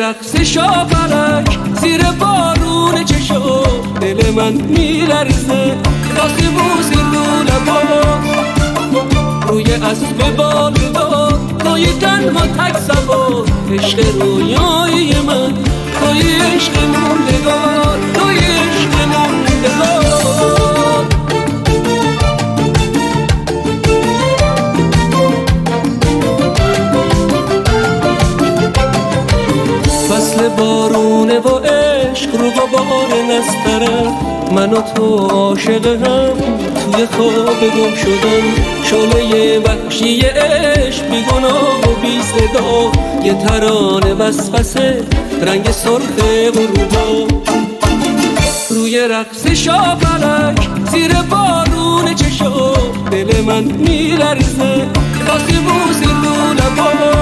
رقص شاپرک زیر بارون چشم دل من میلرزه واسه بوس رو لبا روی اسب بالدار توی تنها تک سوار عشق رویای من توی عشق موندگار توی عشق موندگار فصل بارونه و عشق رو بار نسترم من و تو عاشق هم توی خواب گم شدن شعله وحشی عشق بی گناه و بی صدا یه ترانه وسوسه رنگ سرخ غروبا روی رقص شاپرک زیر بارون چشم دل من میلرزه واسه بوس رو لبا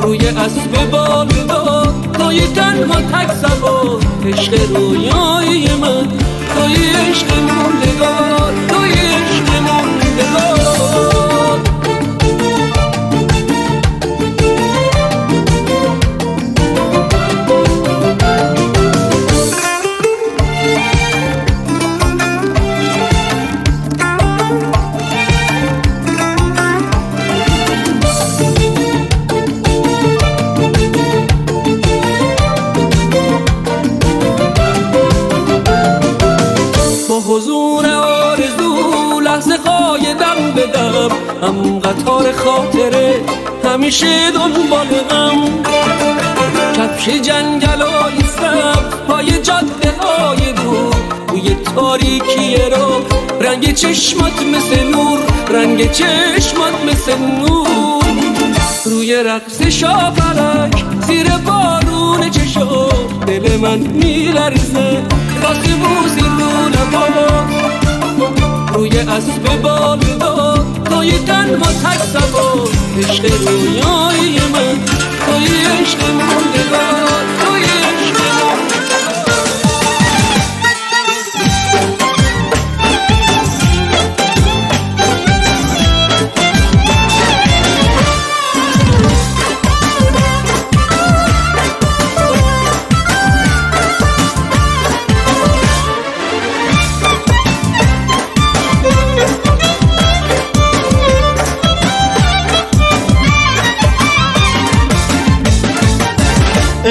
روی اسب بالدار توی تنها تک سوار عشق رویای من توی عشق موندگار توی عشق موندگار حضور آرزو لحظه قایدم بدم هم قطار خاطره همیشه دنبال غم کفش جنگلای سبز پای جاده های دور روی تاریکی رو رنگ چشمات مثل نور رنگ چشمات مثل نور روی رقص شاپرک زیر بارون چشم دل من میلرزه واسه بوسی رو لبا روی اسب بالدار توی تنها تک سوار عشق رویای من توی عشق موندگار توی عشق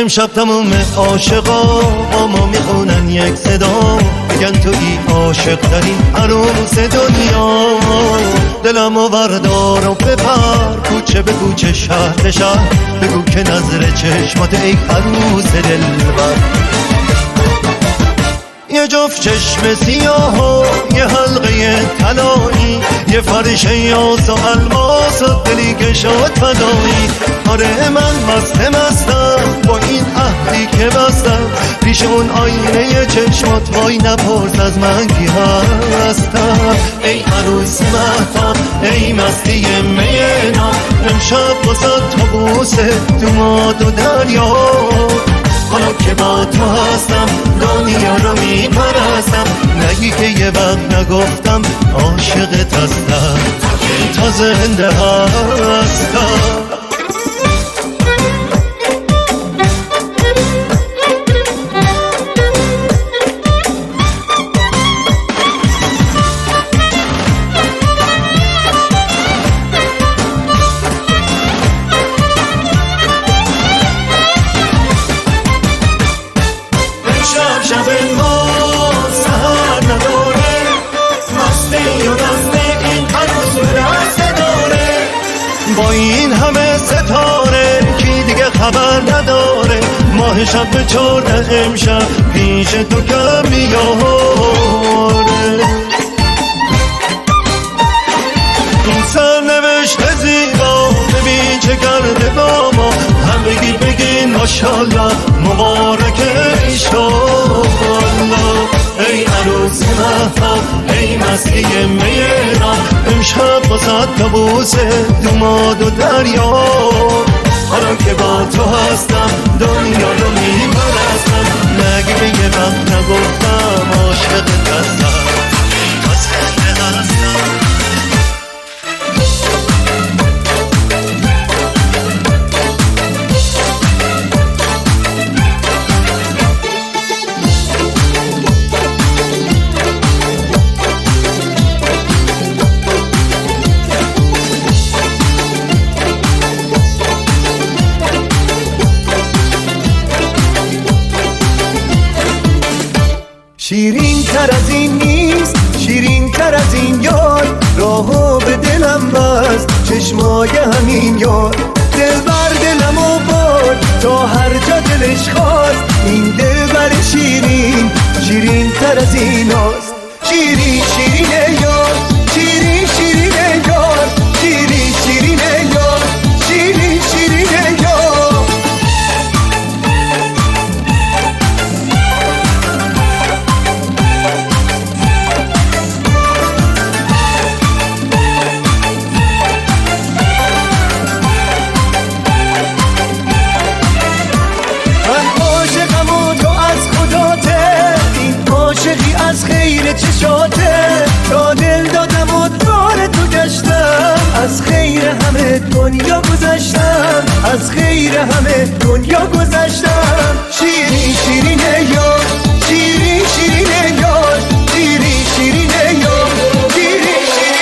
امشب تمام عاشقا با ما میخونن یک صدا میگن تویی عاشق ترین عروس دنیا دلمو بردار و بپر کوچه به کوچه شهر به شهر بگو که نظر چشمات ای عروس دلبر یه جفت چشم سیاه و یه حلقه طلایی یه فرش یاس و الماس و دلی که شد فدایی آره من مستم با این عهدی که بستم پیش اون آینه چشمات وای نپرس از من کی هستم ای عروس مهتاب ای مستی مینا امشب واسه تو بوسه تو ماد و دریا حالا که با تو هستم دنیا رو میپرستم نگی که یه وقت نگفتم عاشقت هستم تا زنده هستم با این همه ستاره کی دیگه خبر نداره ماه شب به 14 امشب پیش تو کم میاره این سرنوشت زیبا ببین چه کرده با ما همگی بگین ماشالله مبارک ایشالله ای عروس مهتاب ای مستی مینا امشب واسه تو بوسه تو ماد و دریا حالا که با تو هستم دنیا رو میپرستم نگی به یه وقت نگفتم عاشقت هستم تا زنده هستم تر از این نیست، شیرین تر از این یار. راهو به دلم بست چشمای همین یار. دل بر دلمو برد تا هر جا دلش خواست. این دل بر شیرین، شیرین تر از این هاست. شیرین شیرین یار، شیرین شیرین یار، شیرین شیرین یار، شیرین شیرین یار. از خیر چشاته تا دل دادم و دور تو گشتم. از خیر همه دنیا گذشتم، از خیر همه دنیا گذشتم. شیرین شیرین یار، شیرین شیرین یار، شیرین شیرین یار، شیرین شیرین.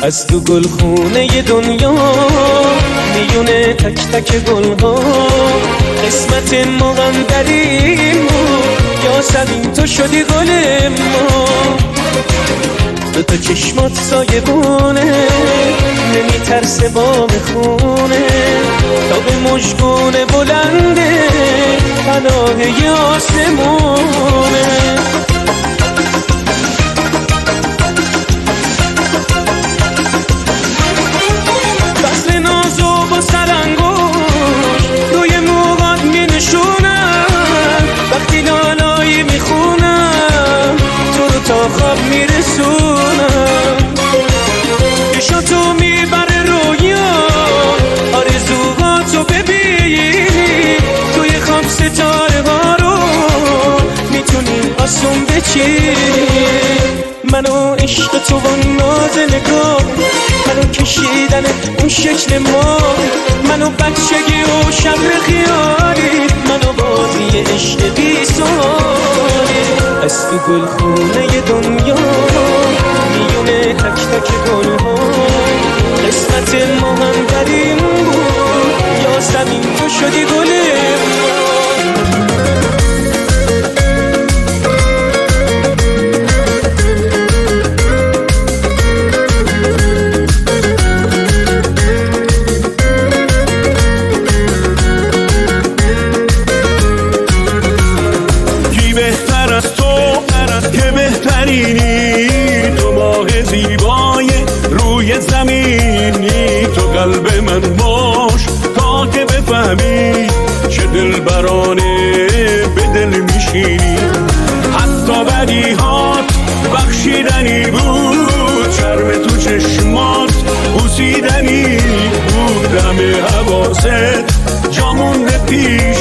از تو گلخونه دنیا میونه تک تک گلها. قسمت ما غم دریم یا زمین تو شدی گل ما. دو تا چشمات سایه بونه نمیترسه بام خونه. تا به مژگونه بلنده پناه آسمونه. روی موهات می نشونم وقتی لالایی می خونم. تو رو تا خواب می رسونم. چشاتو می بره رویا آرزوهاتو ببینی. توی خواب ستاره ها رو میتونی آسون بچینی. منو عشق تو با ناز نگاه، منو کشیدن اون شکل ما. منو بچگی و شبر خیالی، منو بازی عشق بی سوالی. از تو گلخونه دنیا میونه تک تک گلها. قسمت ما هم دریم بود یا زمین تو شدی گل ما. تو ماه زیبای روی زمینی. تو قلب من باش تا که بفهمی چه دلبرانه به دل میشینی. حتی بدیهات بخشیدنی بود، شرم تو چشمات بوسیدنی بود. همه حواست جا مونده پیش